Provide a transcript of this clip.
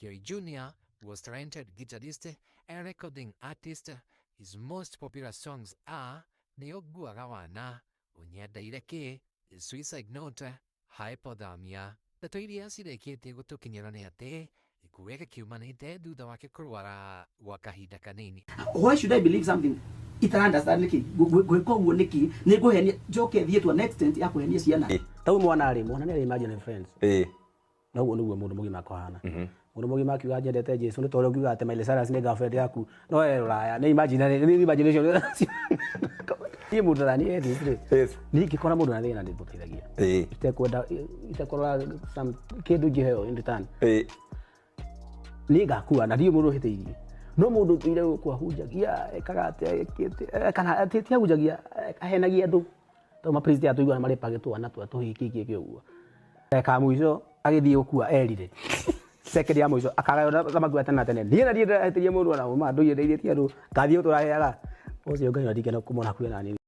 Gary Jr. was talented guitarist and recording artist. His most popular songs are Neoguaga Wana, Unyendaire Ki, Suicide Note, Hypothermia. Ndeto iria cireketie gutukinyira ni ati ikuo giki kiumanite thutha wake kurwara gwa kahinda kanini. Why should I believe something? Itara understand niki gwiko guo niki ni guhenia njoke thie to an extent ya kuhenia ciana. Tau mwana ni imagine friends. No guo niguo mundu mugima kohana. Mundu mugima akiuga njendete Jesu ni toro kiuga ate Miley Cyrus ni girlfriend yaku. No raya ni imagination. Ni mundu thani yes. Ni kikora mundu na thina ndi butithagia. Itekwenda some kindu ngiheo in return. Ni gakua na ndio mundu hiteirie. No mundu tuire kwa hunjagia ekaga ate kana ate hunjagia ahenagia andu. To ma president atuigua mari pagitwa na tuhiki uguo. Eka muico agithii gukua erire. Second ya muico akaga thamaki atana tene. Ni na ndiye atirie mundu na ma ndu yendeire ti andu ngathii uturaheaga. Ucio ngai ndikena kumona kwena nini.